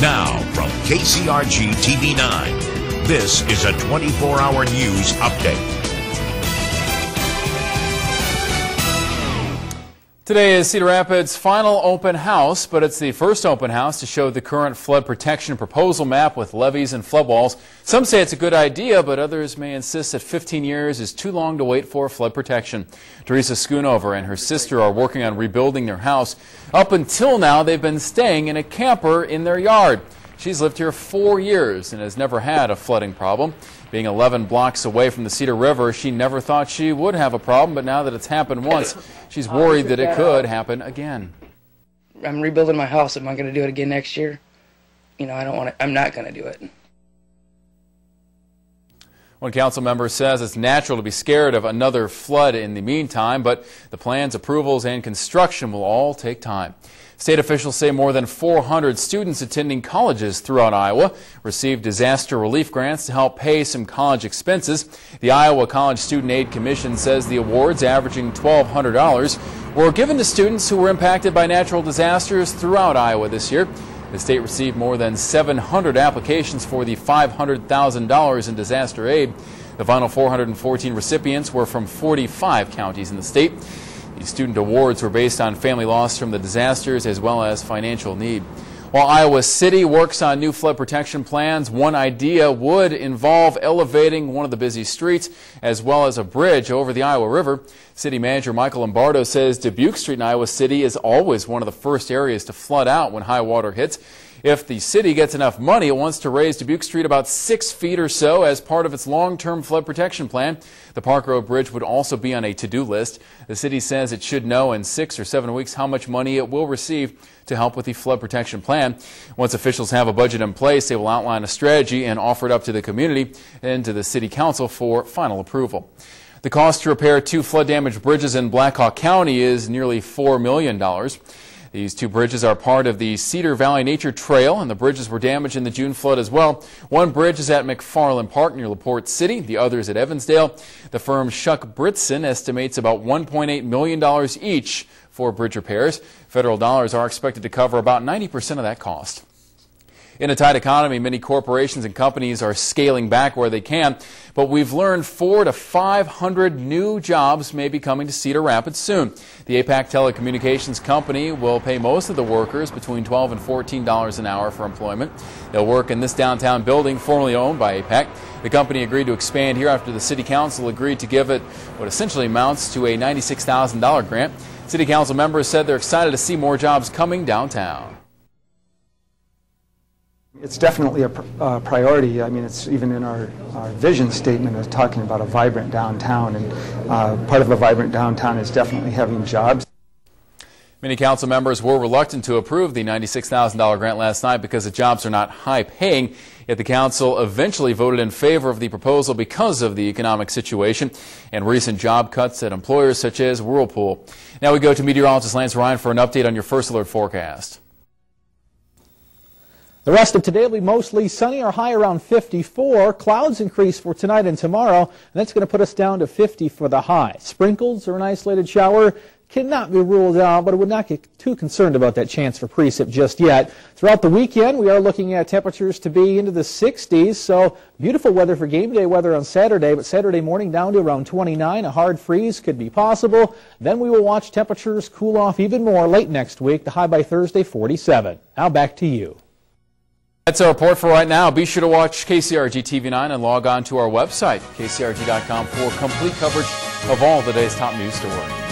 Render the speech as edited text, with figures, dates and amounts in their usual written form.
Now from KCRG TV 9, this is a 24-hour news update. Today is Cedar Rapids' final open house, but it's the first open house to show the current flood protection proposal map with levees and flood walls. Some say it's a good idea, but others may insist that 15 years is too long to wait for flood protection. Teresa Schoonover and her sister are working on rebuilding their house. Up until now, they've been staying in a camper in their yard. She's lived here 4 years and has never had a flooding problem. Being 11 blocks away from the Cedar River, she never thought she would have a problem, but now that it's happened once, she's worried that it could happen again. I'm rebuilding my house. Am I going to do it again next year? You know, I'm not going to do it. One council member says it's natural to be scared of another flood in the meantime, but the plans, approvals, and construction will all take time. State officials say more than 400 students attending colleges throughout Iowa received disaster relief grants to help pay some college expenses. The Iowa College Student Aid Commission says the awards, averaging $1,200, were given to students who were impacted by natural disasters throughout Iowa this year. The state received more than 700 applications for the $500,000 in disaster aid. The final 414 recipients were from 45 counties in the state. These student awards were based on family loss from the disasters as well as financial need. While Iowa City works on new flood protection plans, one idea would involve elevating one of the busy streets as well as a bridge over the Iowa River. City Manager Michael Lombardo says Dubuque Street in Iowa City is always one of the first areas to flood out when high water hits. If the city gets enough money, it wants to raise Dubuque Street about 6 feet or so as part of its long-term flood protection plan. The Park Road Bridge would also be on a to-do list. The city says it should know in 6 or 7 weeks how much money it will receive to help with the flood protection plan. Once officials have a budget in place, they will outline a strategy and offer it up to the community and to the city council for final approval. The cost to repair 2 flood-damaged bridges in Black Hawk County is nearly $4 million. These 2 bridges are part of the Cedar Valley Nature Trail, and the bridges were damaged in the June flood as well. One bridge is at McFarland Park near LaPorte City. The other is at Evansdale. The firm Shuck Britson estimates about $1.8 million each for bridge repairs. Federal dollars are expected to cover about 90% of that cost. In a tight economy, many corporations and companies are scaling back where they can, but we've learned 400 to 500 new jobs may be coming to Cedar Rapids soon. The APAC Telecommunications Company will pay most of the workers between $12 and $14 an hour for employment. They'll work in this downtown building formerly owned by APAC. The company agreed to expand here after the City Council agreed to give it what essentially amounts to a $96,000 grant. City Council members said they're excited to see more jobs coming downtown. It's definitely a priority. I mean, it's even in our vision statement is talking about a vibrant downtown, and part of a vibrant downtown is definitely having jobs. Many council members were reluctant to approve the $96,000 grant last night because the jobs are not high-paying. Yet the council eventually voted in favor of the proposal because of the economic situation and recent job cuts at employers such as Whirlpool. Now we go to meteorologist Lance Ryan for an update on your first alert forecast. The rest of today will be mostly sunny, our high around 54. Clouds increase for tonight and tomorrow, and that's going to put us down to 50 for the high. Sprinkles or an isolated shower cannot be ruled out, but I would not get too concerned about that chance for precip just yet. Throughout the weekend, we are looking at temperatures to be into the 60s, so beautiful weather for game day weather on Saturday, but Saturday morning down to around 29. A hard freeze could be possible. Then we will watch temperatures cool off even more late next week, the high by Thursday, 47. Now back to you. That's our report for right now. Be sure to watch KCRG TV 9 and log on to our website, kcrg.com, for complete coverage of all the day's top news stories.